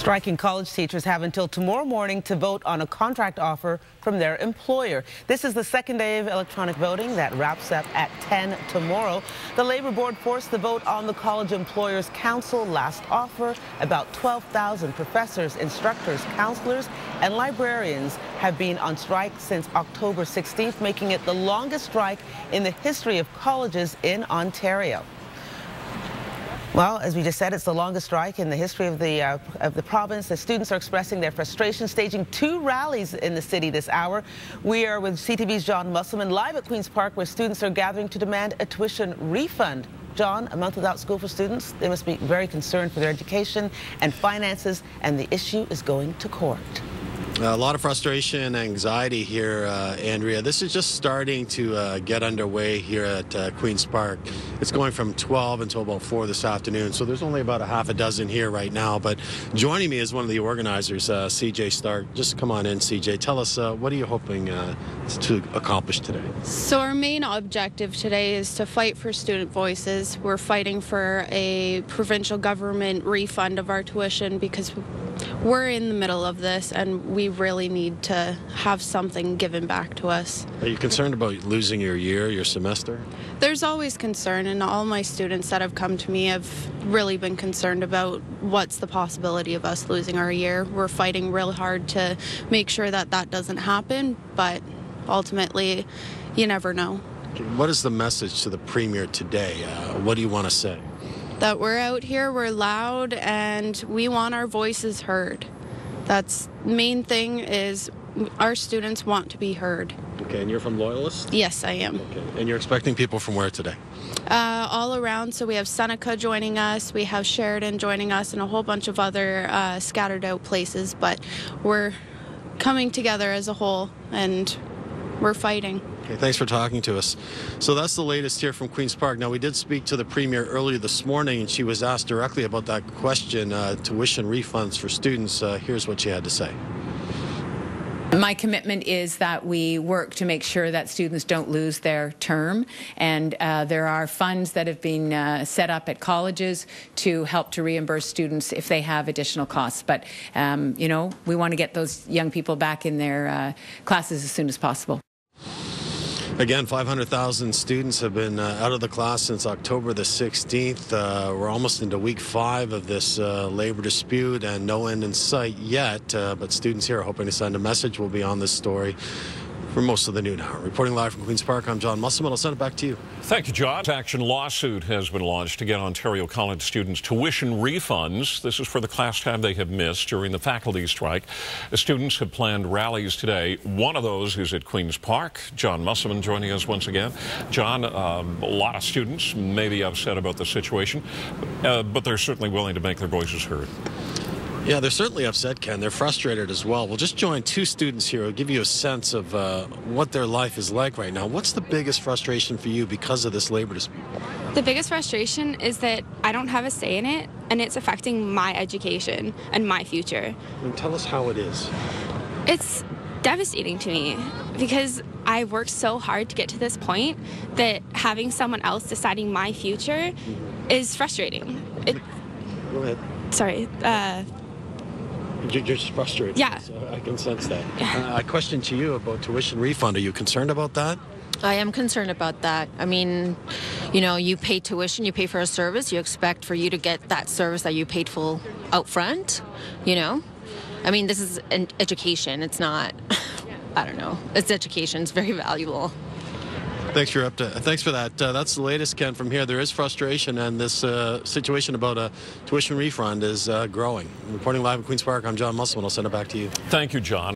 Striking college teachers have until tomorrow morning to vote on a contract offer from their employer. This is the second day of electronic voting that wraps up at 10 tomorrow. The Labor Board forced the vote on the College Employers Council last offer. About 12,000 professors, instructors, counselors, and librarians have been on strike since October 16th, making it the longest strike in the history of colleges in Ontario. Well, as we just said, it's the longest strike in the history of the province. The students are expressing their frustration, staging 2 rallies in the city this hour. We are with CTV's John Musselman live at Queen's Park, where students are gathering to demand a tuition refund. John, a month without school for students, they must be very concerned for their education and finances, and the issue is going to court. A lot of frustration and anxiety here, Andrea. This is just starting to get underway here at Queen's Park. It's going from 12 until about 4 this afternoon, so there's only about a half a dozen here right now. But joining me is one of the organizers, CJ Stark. Just come on in, CJ. Tell us, what are you hoping to accomplish today? So our main objective today is to fight for student voices. We're fighting for a provincial government refund of our tuition because we're in the middle of this and we really need to have something given back to us. Are you concerned about losing your year, your semester? There's always concern, and all my students that have come to me have really been concerned about what's the possibility of us losing our year. We're fighting real hard to make sure that that doesn't happen, but ultimately, you never know. What is the message to the Premier today? What do you want to say? That we're out here, we're loud, and we want our voices heard. That's the main thing, is our students want to be heard. Okay, and you're from Loyalist? Yes, I am. Okay, and you're expecting people from where today? All around, so we have Seneca joining us, we have Sheridan joining us, and a whole bunch of other scattered out places, but we're coming together as a whole, and we're fighting. Okay, thanks for talking to us. So that's the latest here from Queen's Park. Now, we did speak to the Premier earlier this morning, and she was asked directly about that question, tuition refunds for students. Here's what she had to say. My commitment is that we work to make sure that students don't lose their term, and there are funds that have been set up at colleges to help to reimburse students if they have additional costs. But, you know, we want to get those young people back in their classes as soon as possible. Again, 500,000 students have been out of the class since October the 16th. We're almost into week 5 of this labor dispute and no end in sight yet. But students here are hoping to send a message. We'll be on this story for most of the noon hour. Reporting live from Queen's Park, I'm John Musselman. I'll send it back to you. Thank you, John. Action lawsuit has been launched to get Ontario college students tuition refunds. This is for the class time they have missed during the faculty strike. The students have planned rallies today. One of those is at Queen's Park. John Musselman joining us once again. John, a lot of students may be upset about the situation, but they're certainly willing to make their voices heard. Yeah, they're certainly upset, Ken. They're frustrated as well. We'll just join 2 students here who'll give you a sense of what their life is like right now. What's the biggest frustration for you because of this labor dispute? The biggest frustration is that I don't have a say in it, and it's affecting my education and my future. And tell us how it is. It's devastating to me because I worked so hard to get to this point that having someone else deciding my future is frustrating. Go ahead. Sorry. You're just frustrated. Yeah. So I can sense that. A question to you about tuition refund. Are you concerned about that? I am concerned about that. I mean, you know, you pay tuition, you pay for a service, you expect for you to get that service that you paid full out front, you know? I mean, this is an education. It's not, I don't know. It's education. It's very valuable. Thanks for that. That's the latest, Ken, from here. There is frustration, and this situation about a tuition refund is growing. Reporting live in Queen's Park, I'm John Musselman. I'll send it back to you. Thank you, John.